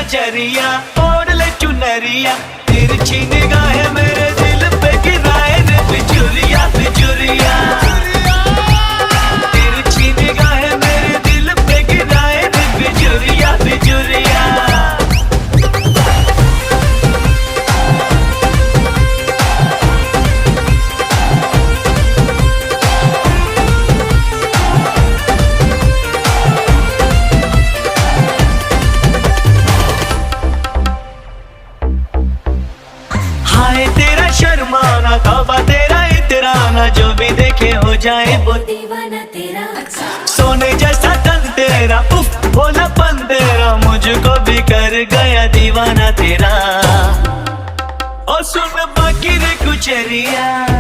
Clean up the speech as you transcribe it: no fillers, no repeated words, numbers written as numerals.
नजरिया, ओढ़ ले चुनरिया, तिरछी निगाहें मेरे दिल पे गिराए रे बिजुरिया बिजुरिया। तिरछी निगाहें मेरे दिल पे गिराए रे बिजुरिया बिजुरिया। हाय तेरा शर्माना, तौबा तेरा इतराना, जो भी देखे हो जाए वो दीवाना तेरा। सोने जैसा तन तेरा, उफ भोलापन तेरा, मुझको भी कर गया दीवाना तेरा। और सुन बाकी रे कुचरिया।